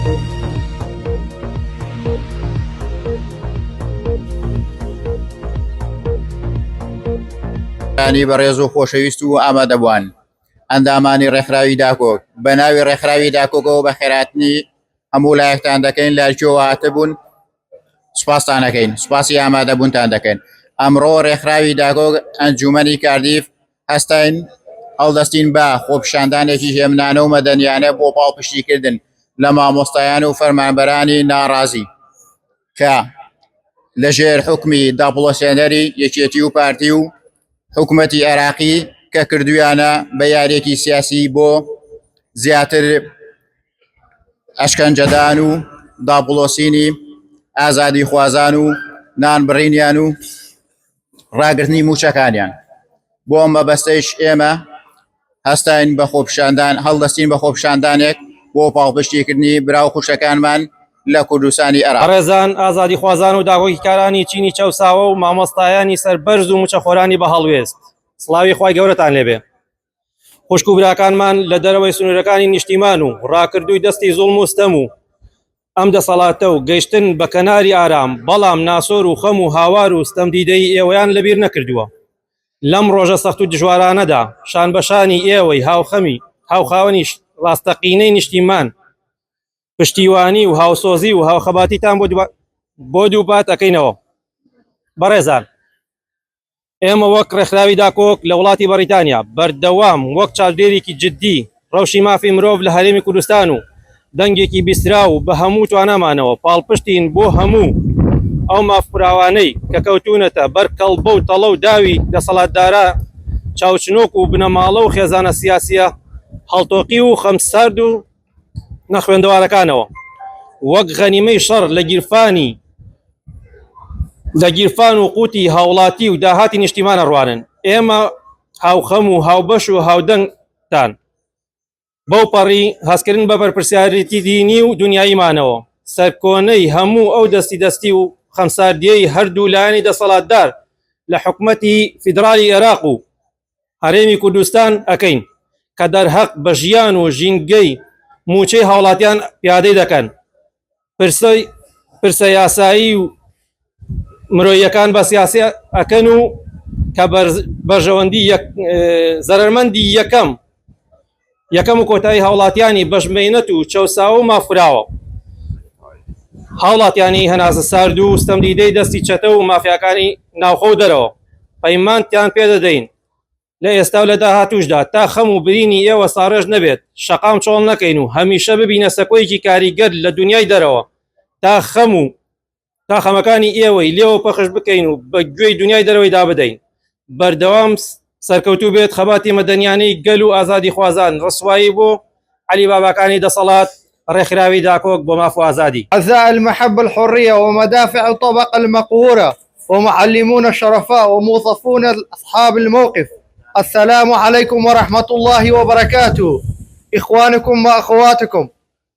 انی بەڕێز و خۆشەویست و ئامادەبووان ئەندامانی ڕێکخراوی داکۆک بە ناوی ڕێکخراوی داکۆکەوە بە خێراتنی هەموو لایەکتان دەکەین لایەکیەوە هاتبوون سوپاستان دەکەین سوپاسی ئامادەبوونتان دەکەین ئەمڕۆ ڕێکخراوی داکۆک ئەنجومەنی کاردیف هەستین هەڵدەستین بە خۆپیشاندانێکی هێمنانە و مەدەنیانە بۆ پاڵپشتیکردن لە مامۆستایان و فەرمانبەرانی ناڕازی کە لەژێر حکمی داپڵۆسێنەری یەکێتی و پارتی و حکوومەتی عێراقی کە کردویانە بە یاریەکی سیاسی بۆ زیاتر ئەشکەنجەدان و داپڵۆسینی ئازادی خوازان و نانبڕینیان و ڕاگرتنی موچەکانیان بۆ ئەم مەبەستەیش ئێمە هەستین بە خۆپیشاندان هەڵدەستین بە خۆپیشاندانێک بۆ پاڵپشتیکردنی براو خوشەکانمان لە کوردستانی عێراق. ڕێزان ئازادی خوازان و داگۆکی کارانی چینی چەوساوە و مامۆستایانی سەربەرز و موچەخۆرانی بە هەڵوێست سڵاوی خوای گەورەتان لێبێ. خوشک و براکانمان لە دەرەوەی سنوورەکانی نیشتیمان و ڕاکردووی دەستی زوڵم و ستەم و ئەم دەسەڵاتە و گەیشتن بە کەناری ئارام بەڵام ناسۆر و خەم و هاوار و ستەم دیدەی ئێوەیان لەبیر نەکردووە. لەم ڕۆژە سەخت و دژوارانەدا شان بەشانی ئێوەی هاوخەمی هاوخاوەنی ڕاستەقینەی نیشتیمان پشتیوانی و هاوسۆزی و هاوخەباتیتان بۆ دووبات ئەەکەینەوە. بەڕێزان ئێمە وەک ڕێکخراوی داکۆک لە وڵاتی بەریتانیا بەردەوام وەک چاودێرێکی جددی ڕەوشی مافی مرۆڤ لە هەرێمی کوردستان و دەنگێکی بیسترا و بە هەموو توانەمانەوە پاڵپشتین بۆ هەموو ئەو مافراوانەی کە کەوتونەتە بەر کەڵبە و تەڵە و داوی دەسەڵاتدارە چاوچنۆک و بنەماڵە و خێزانە سیاسیە هەڵتۆقی و خەمسارد و نەخوێندەوارەکانەوە وەک غەنیمەی شەڕ لە گیرفان و قوتی هاوڵاتی و داهاتی نیشتیمانە ڕوانن. ئێمە هاوخەم و هاوبەش و هاودەنگتان بەو پەڕی هەستکردن بە بەرپرسیارەتی دینی و دنیاییمانەوە سەرکۆنەی هەموو ئەو دەستی و خەمساردیەی هەردوو لایەنی دەسەڵاتدار لە حکوومەتی فیدرالی عێراق و هەرێمی کوردستان ئەکەین کە دەرهەق بە ژیان و ژینگەی موچەی هاوڵاتیان پیادەی دەکەن پرسە یاسایی و مرۆیەکان بە سیاسی ئەکەن و کە بەرژەوەندی زەرمەندی یەکەم و کۆتایی هاوڵاتیانی بەژمێنەت و چەوساوە و مافراوە هاوڵاتیانی هەناسە سارد و ستەمدیدەی دەستی چەتە و مافیاکانی ناوخۆ و دەرەوە پەیمانتیان پێدەدەین لە ئێستا و لە داهاتوشدا تا خەم و برینی ئێوە ساڕێژ نەبێت شەقام چۆڵ نەکەین و هەمیشە ببینە سەکۆیەکی کاریگەر لە دنیای دەرەوە تا خەمەکانی ئێوەی لێوە پەخش بکەین و بە گوێی دنیای دەرەوەی دابدەین. بەردەوام سەرکەوتوو بێت خەباتی مەدەنیانەی گەل و ئازادی خوازان ڕسوایی بۆ علی باباکانی دەسەڵات ڕێکخراوی داکۆک بۆ ماف و ئازادی. أعزاء المحب الحرية ومدافع الطبقة المقهورة ومعلمون الشرفاء وموظفون أصحاب الموقف، السلام عليكم ورحمة الله وبركاته. إخوانكم وأخواتكم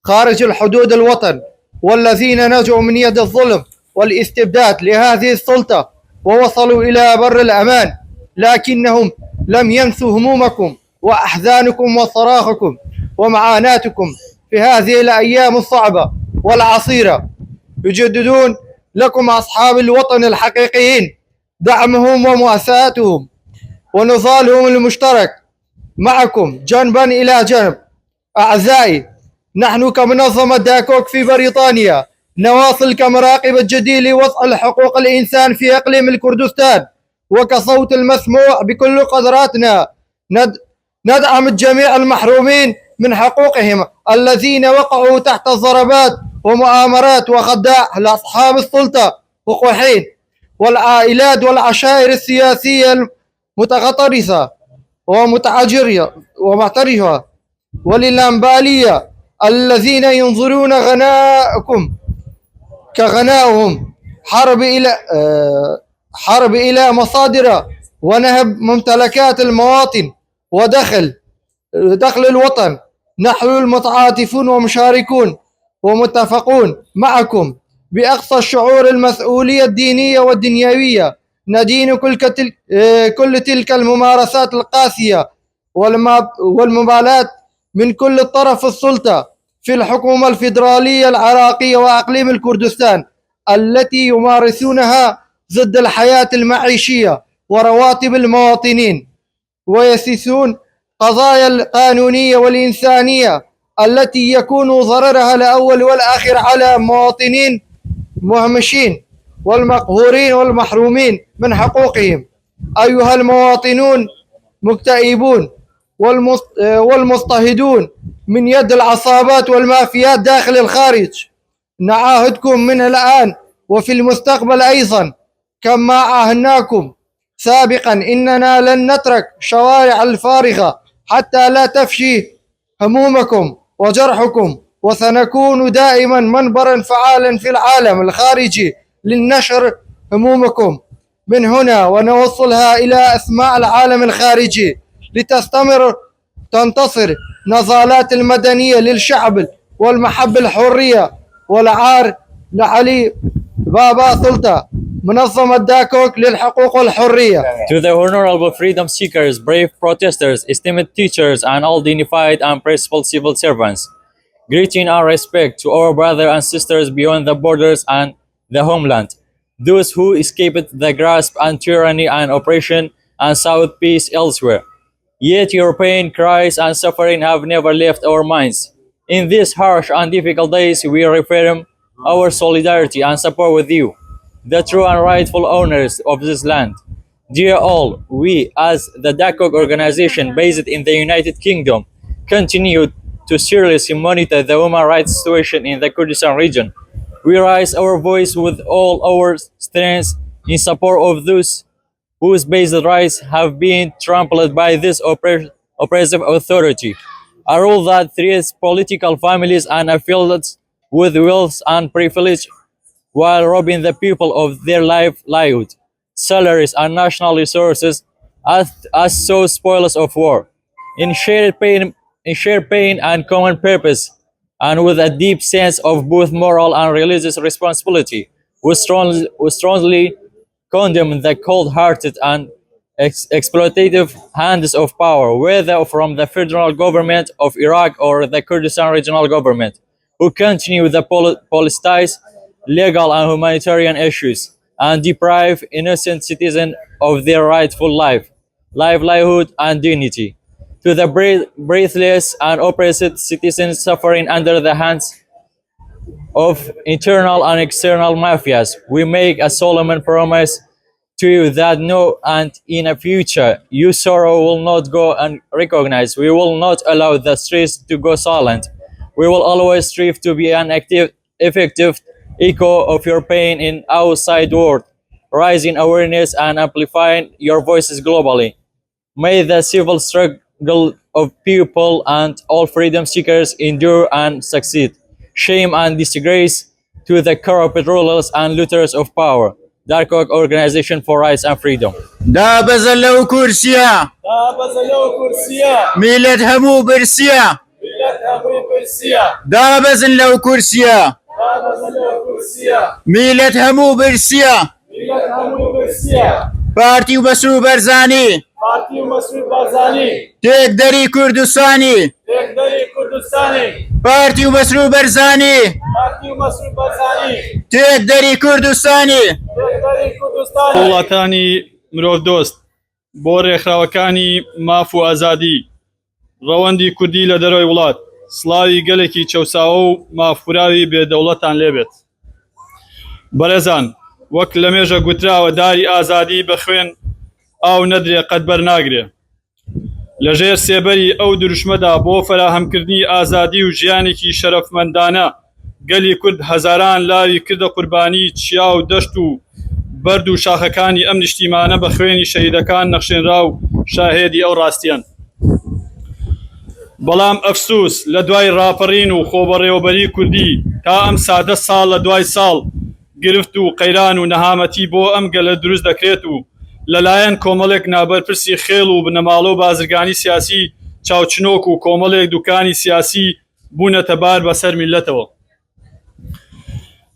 خارج الحدود الوطن والذين نجوا من يد الظلم والاستبداد لهذه السلطة ووصلوا إلى بر الأمان، لكنهم لم ينسوا همومكم وأحزانكم وصراخكم ومعاناتكم في هذه الأيام الصعبة والعصيرة. يجددون لكم أصحاب الوطن الحقيقيين دعمهم ومؤسساتهم ونضالهم المشترك معكم جنبا إلى جنب. أعزائي، نحن كمنظمة داكوك في بريطانيا نواصل كمراقب الجدي لوضع حقوق الإنسان في إقليم الكردستان وكصوت المسموع بكل قدراتنا ندعم الجميع المحرومين من حقوقهم الذين وقعوا تحت ضربات ومؤامرات وخداع لأصحاب السلطة وقحين والعائلات والعشائر السياسية المتغطرسة ومعترفة وللأنبالية الذين ينظرون غناءكم كغناؤهم حرب إلى مصادر ونهب ممتلكات المواطن ودخل الوطن. نحن المتعاطفون ومشاركون ومتفقون معكم بأقصى الشعور المسؤولية الدينية والدنيوية. ندين كل تلك الممارسات القاسية والمبالاة من كل طرف السلطة في الحكومة الفيدرالية العراقية وأقليم الكردستان التي يمارسونها ضد الحياة المعيشية ورواتب المواطنين، ويسيسون قضايا القانونية والإنسانية التي يكون ضررها الأول والآخر على مواطنين مهمشين والمقهورين والمحرومين من حقوقهم. أيها المواطنون مكتئبون والمضطهدون من يد العصابات والمافيات داخل الخارج، نعاهدكم من الآن وفي المستقبل أيضا كما عاهدناكم سابقا إننا لن نترك شوارع الفارغة حتى لا تفشي همومكم وجرحكم، وسنكون دائما منبرا فعالا في العالم الخارجي للنشر همومكم من هنا ونوصلها إلى أسماع العالم الخارجي لتستمر تنتصر نضالات المدنية للشعب والمحب الحرية والعار لعلي بابا سلطة منظمة داكوك للحقوق والحرية. To the honorable freedom seekers, brave protesters, esteemed teachers, and all dignified and principled civil servants, greeting and respect to our brothers and sisters beyond the borders and the homeland, those who escaped the grasp and tyranny and oppression and sought peace elsewhere. Yet your pain, cries, and suffering have never left our minds. In these harsh and difficult days, we reaffirm our solidarity and support with you, the true and rightful owners of this land. Dear all, we, as the DACOG organization based in the United Kingdom, continue to seriously monitor the human rights situation in the Kurdistan region. We raise our voice with all our strength in support of those whose basic rights have been trampled by this oppressive authority. A rule that treats political families and affiliates with wealth and privilege while robbing the people of their livelihood, salaries, and national resources as so spoils of war. In shared pain and common purpose, and with a deep sense of both moral and religious responsibility, we strongly condemn the cold-hearted and exploitative hands of power, whether from the federal government of Iraq or the Kurdistan regional government, who continue to politicize legal and humanitarian issues and deprive innocent citizens of their rightful life, livelihood, and dignity. To the breathless and oppressed citizens suffering under the hands of internal and external mafias, we make a solemn promise to you that no and in a future your sorrow will not go unrecognized. We will not allow the streets to go silent. We will always strive to be an active, effective echo of your pain in outside world, raising awareness and amplifying your voices globally. May the civil struggle of people and all freedom seekers endure and succeed. Shame and disgrace to the corrupt rulers and looters of power. Darkog Organization for Rights and Freedom. دا بزلو كرسيا ميلاد همو برسيا دا بزلو كرسيا ميلاد همو برسيا بارتي ومسرو برزاني تيك دري كردستاني بارتي ومسرو برزاني تيك دري كردستاني وڵاتانی مرۆڤ دۆست بۆ ڕێکخراوەکانی ماف و ئازادی ڕەوەندی کوردی لە دەرەوەی وڵات سڵاوی گەلێکی چەوساوە و مافوراوی بێدەوڵەتان لێبێت. بەڕێزان، وەک لە مێژە گوتراوە داری ئازادی بە خوێن ئاو نەدرێ قەت بەرناگرێ. لەژێر سێبەری ئەو دروشمەدا بۆ فەراهەمکردنی ئازادی و ژیانێکی شەرەفمەندانە گەلی کورد هەزاران لاوی کردە قوربانی چیا و دەشت و بەرد و شاخەکانی ئەم نیشتیمانە بە خوێنی شەهیدەکان نەخشێنرا و شاهێدی ئەو ڕاستیان. بەڵام ئەفسوس لە دوای ڕاپەڕین و خۆبەڕێوەبەری کوردی تا ئەم سادە ساڵ لە دوای ساڵ گرفت و قەیران و نەهامەتی بۆ ئەم گەلە دروست دەکرێت و لەلایەن کۆمەڵێک نابەرپرسی خێڵ و بنەماڵە و بازرگانی سیاسی چاوچنۆک و کۆمەڵێک دوکانی سیاسی بوونەتە بار بەسەر میلەتەوە.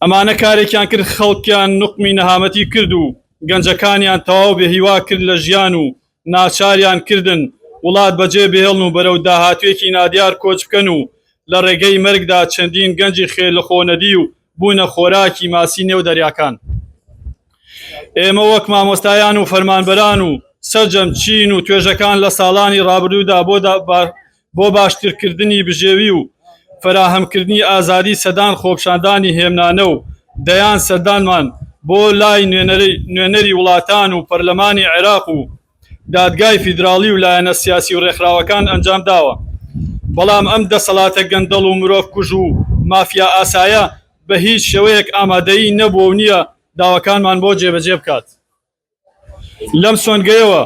ئەمانە کارێکیان کرد خەڵکیان نوقمی نەهامەتی کرد و گەنجەکانیان تەواو بێهیوا کرد لە ژیان و ناچاریان کردن وڵات بەجێ بهێڵن و بەرەو داهاتوێکی نادیار کۆچ بکەن و لە ڕێگەی مەرگدا چەندین گەنجی خێر لە خۆنەدی و بوونە خۆراکی ماسی نێو دەریاکان. ئێمە وەک مامۆستایان و فەرمانبەران و سەرجەم چین و توێژەکان لە ساڵانی ڕابردوودا بۆ باشترکردنی بژێوی و فراهەمکردنی ئازادی سەدان خۆپشاندانی هێمنانە و دەیان سەردانمان بۆ لای نوێنەری وڵاتان و پەرلەمانی عێراق و دادگای فیدراڵی و لایەنە سیاسی و ڕێکخراوەکان ئەنجام داوە. بەڵام ئەم دەسەڵاتە گەندەڵ و مرۆڤ کوژ و مافیا ئاسایە بە هیچ شێوەیەک ئامادەیی نەبووە و نییە داواکانمان بۆ جێبەجێ بکات. لەم سۆنگەیەوە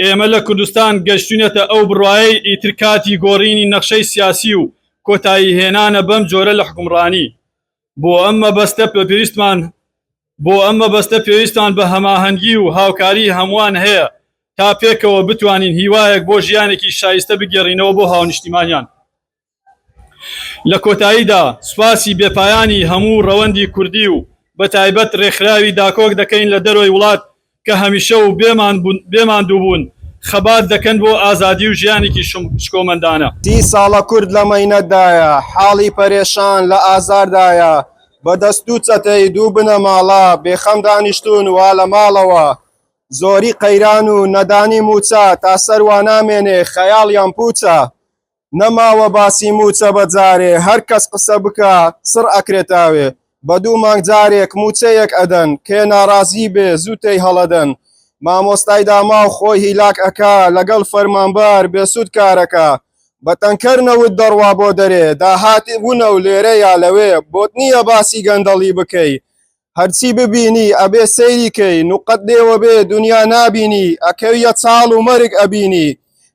ئێمە لە کوردستان گەشتونێتە ئەو بڕواایی ئیتر کاتی گۆڕینی نەخشەی سیاسی و کۆتایی هێنانە بەم جۆرە لە حکومڕانی. بۆ ئەمە بەستە پێویستان بە هەماهەنگی و هاوکاری هەمووان هەیە تا پێکەوە بتوانین هیوایەک بۆ ژیانێکی شایستە بگێڕینەوە بۆ هاونیشتیمانیان. لە کۆتاییدا سوپاسی بێپایانی هەموو ڕەوەندی کوردی و بە تایبەت ڕێکخراوی داکۆک دەکەین لە دەرەوەی وڵات کە هەمیشە و بێماندوو بوون خەبات دەکەن بۆ ئازادی و ژیانێکی شکۆمەندانە. 30 ساڵە کورد لە مەینەتدایە، حاڵی پەرێشان لە ئازاردایە، بەدەست و چەتەی دوو بنە ماڵا، بێخەم دانیشتون وا لە ماڵەوە، زۆری قەیران و نەدانی موچە تا سەروا نامێنێ خەیاڵیان پوچە، نەماوە باسی موچە بەجارێ، هەر کەس قسە بکە سڕ ئەکرێتاوێ، بە دوو مانگ جارێک موچەیەک ئەدەن، کێ ناڕازی بێ زووتەی هەڵەدەن، مامۆستای داما و خۆی هیلاک ئەکا لەگەڵ فەرمانبەر بێسوود کارەکە، بە تەنکەرنەوت دەڕوا بۆ دەرێ، داهاتی بوونە و لێرە یا لەوێ، بۆت نییە باسی گەندەڵی بکەی، هەرچی ببینی ئەبێ سەیریکەی، نوقەت دێوە بێ دنیا نابینی، ئەکەویە چاڵ و مەرگ ئەبینی،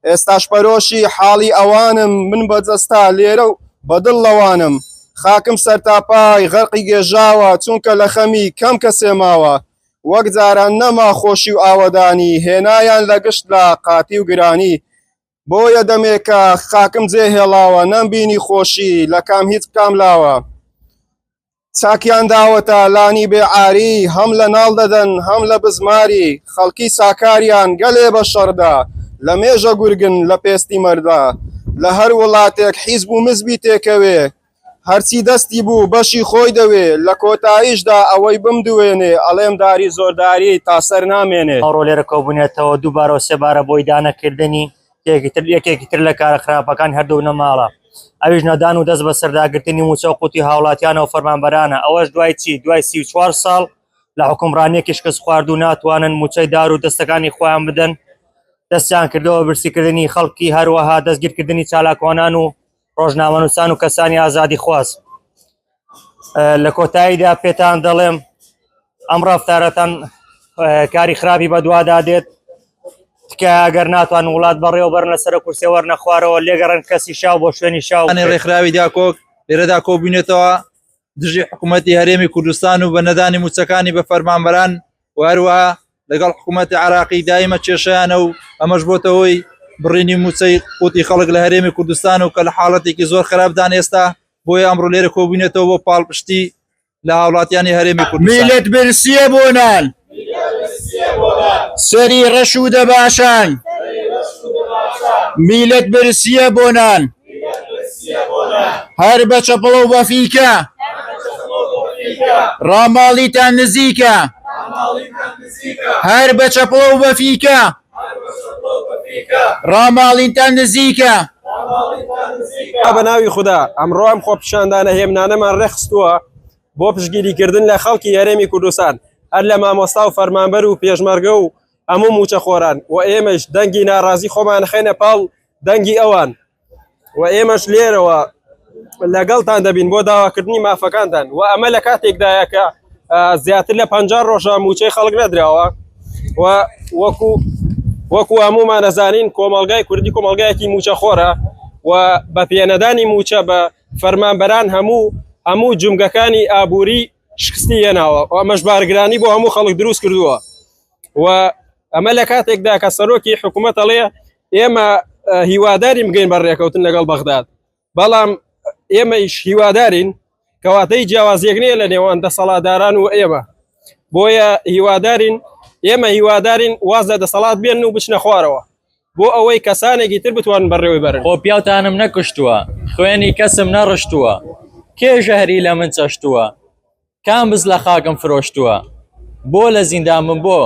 ئێستاش پەرۆشی حاڵی ئەوانم، من بەجەستا لێرە و بەدڵ لەوانم، خاکم سەرتاپای غەرقی گێژاوە، چونکە لە خەمی کەم کەسێ ماوە، وەک جاران نەما خۆشی و ئاوەدانی، هێنایان لە گشت لە قاتی و گرانی، بۆیە دەمێکە خاکم جێهێڵاوە، نەمبینی خۆشی لە کام هیچ کام لاوە، چاکیان داوەتە لانی بێعاری، هەم لە ناڵ دەدەن هەم لە بزماری، خەڵکی ساکاریان گەلێ بە شەڕدا، لە مێژە گورگن لە پێستی مەردا، لە هەر وڵاتێک حیزب و مزبی تێکەوێ، هەرچی دەستی بوو بەشی خۆی دەوێ، لە کۆتاییشدا ئەوەی بمدوێنێ، ئەڵێم داری زۆرداری تا سەر نامێنێ. ئەوڕۆ لێرە کۆبوونێتەوە دووبارە و سێبارە بۆی دانەکردنی یەکێکی تر لە کارە خراپەکان هەردوو نەماڵە، ئەویش نەدان و دەست بە سەرداگرتنی موچە و قوتی هاوڵاتیانە و فەرمانبەرانە، ئەوەش دوای چی؟ دوای 34 ساڵ لە حکومڕانیەکی شکست خوارد و ناتوانن موچەی دار و دەستەکانی خۆیان بدەن، دەستیان کردەوە برسیکردنی خەڵکی، هەروەها دەستگیرکردنی چالاکوانان و ڕۆژنامەنووسان و کەسانی ئازادی خواست. لە کۆتاییدا پێتان دەڵێم ئەم ڕەفتارەتان کاری خراپی بەدووادا دێت، تکایە ئەگەر ناتوان وڵات بەڕێوە بەرن لەسەر کورسێ وەرنە خوارەوە، لێگەڕن کەسی شاو بۆ شوێنی شاو. ڕێکخراوی داکۆک لێرەدا کۆبوونێتەوە دژی حکوومەتی هەرێمی کوردستان و بە نەدانی موچەکانی بە فەرمانبەران و هەروەها لەگەڵ حکوومەتی عراقی دایمە کێشەیانە و ئەمەش بۆتەوەی بڕینی موچەی قوتی خەڵک لە هەرێمی کوردستان و کە لە حاڵەتێکی زۆر خراپدان ئێستا، بۆیە ئەمڕۆ لێرە کۆبوونێتەوە بۆ پاڵپشتی لە هاوڵاتیانی هەرێمی کوردستان. میلەت برسیە بۆنان، سەری ڕەش و دەباشان، میلەت برسیە بۆنان، هەر بە چەپڵە و بەفیکە، ڕاماڵیتان نزیکە، هەر بە چەپڵە و بەفیکە، ڕاماڵیتان نزیکە. بە ناوی خوددا ئەمڕۆ ئەم خۆپیشاندانە هێمنانەمان ڕێخستووە بۆ پشگیریکردن لە خەڵکی هەرێمی کوردستان، هەر لە مامۆستا و فەرمانبەر و پێشمەرگە و هەموو موچە خۆران، و ئێمەش دەنگی ناڕازی خۆمان خێنە پاڵ دەنگی ئەوان، و ئێمەش لێرەوە لەگەڵتان دەبین بۆ داواکردنی مافەکانتان، و ئەمە لە کاتێکدایە کە زیاتر لە 50 ڕۆژە موچەی خەڵک نەدراوە، و وەکو هەمومان دەزانین کۆمەڵگای کوردی کۆمەڵگایەکی موچە خۆرە، و بە پێنەدانی موچە بە فەرمانبەران هەموو جومگەکانی ئابووری شکستی هێناوە، و ئەمەش بارگرانی بۆ هەموو خەڵک دروست کردووە، و ئەمە لە کاتێکدا کە سەرۆکی حکوومەت ئەڵێ ئێمە هیواداری بگەین بەڕێکەوتن لەگەڵ بەغداد، بەڵام ئێمەش هیوادارین کەواتەی جیاوازیەک نییە لە نێوان دەسەڵاتداران و ئێمە، بۆیە ئێمە هیوادارین واز لە دەسەڵات بێن و بچنە خوارەوە، بۆ ئەوەی کەسانێکی تر بتوانن بەڕێوەی بەرن. خۆ پیاوتانم نەکوشتووە خوێنی کەسم نەڕشتووە کێ ژەهری لە من چەشتووە کام بز لە خاکم فرۆشتووە بۆ لە زیندامم بۆ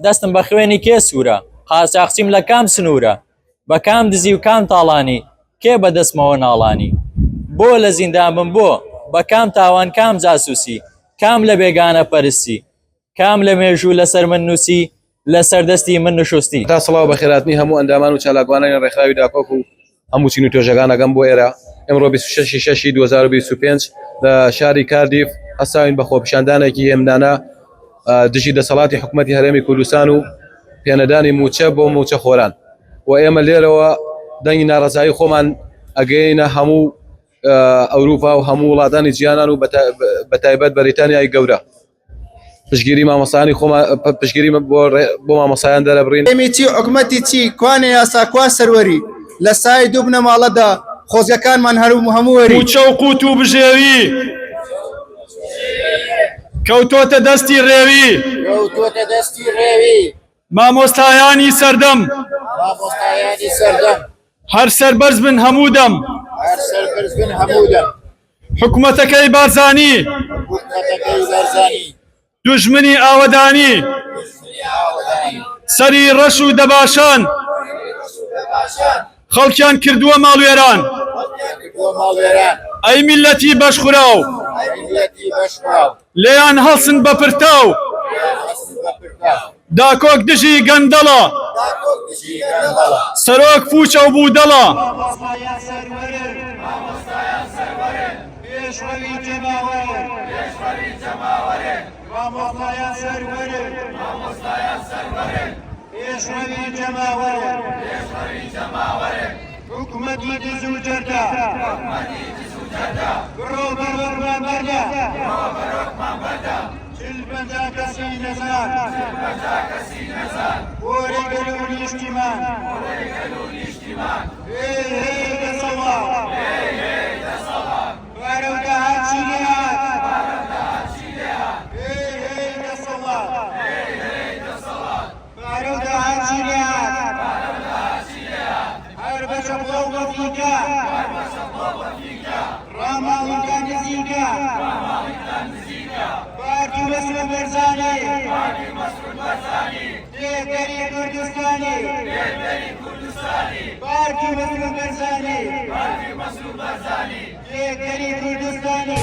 دەستم بە خوێنی کێ سوورە قاچاقچیم لە کام سنوورە بە کام دزی و کام تاڵانی کێ بەدەستمەوە ناڵانی بۆ لە زیندامم بۆ بە کام تاوان کام جاسووسی کام لە بێگانە پەرستی کام لە مێژوو لەسەر من نووسی لە سەردەستی من نشستی. تا سڵاو بە خێراتنی هەموو ئەندامان و چالاکوانانی ڕێکخراوی داکۆک و هەموو چین و توێژەکانەکەم بۆ ئێرە ئەمڕۆ 26/6/2025 لە شاری کاردیف هەستاوین بە خۆپیشاندانێکی ئێمنانە دژی دەسەڵاتی حکوومەتی هەرێمی کوردستان و پێنەدانی موچە بۆ موچە خۆران و ئێمە لێرەوە دەنگی ناڕەزایی خۆمان ئەگەینە هەموو ئەوروپا و هەموو وڵاتانی جیهانان و بەتایبەت بەریتانیای گەورە پشگیری مامۆستایانی پشگیری بۆ مامۆستایان دەرەبڕین. ئێمە چی حکوومەتی چی کوانێ یاساکوا سەروەری لە سای دوو بنە ماڵەدا خۆزیەکانمان هەموو وەری موچە و قوت و بژێوی کەوتۆتە دەستی ڕێوی مامۆستایانی سەردەم هەر سەربەرز بن هەموو دەم حکوومەتەکەی بارزانی دوژمنی ئاوەدانی سەری ڕەش و دەباشان خەڵکیان کردووە ماڵوێران ئەی میلەتی بەشخوراو لێیان هەڵسن بە پرتاو داکۆک دژی گەندەڵە سەرۆک پوچە و بوودەڵە حکوومەتی دز و جەرگە بڕۆ بەرۆکمان بەردە چل پەنجا کەسی نەزان بۆ ڕێگەل و نیشتیمان دەسەڵات بارەودا هاچی لێهات دەسەڵات بارەودا هاچی لێهات هەر بەشە بڵۆ بەفیکە ڕاماڵیکە نزیکە پارتی مەسرود بەرزانی دێگەری کوردستانی پارتی مەسرود بەرزانی دێگەری کوردستانی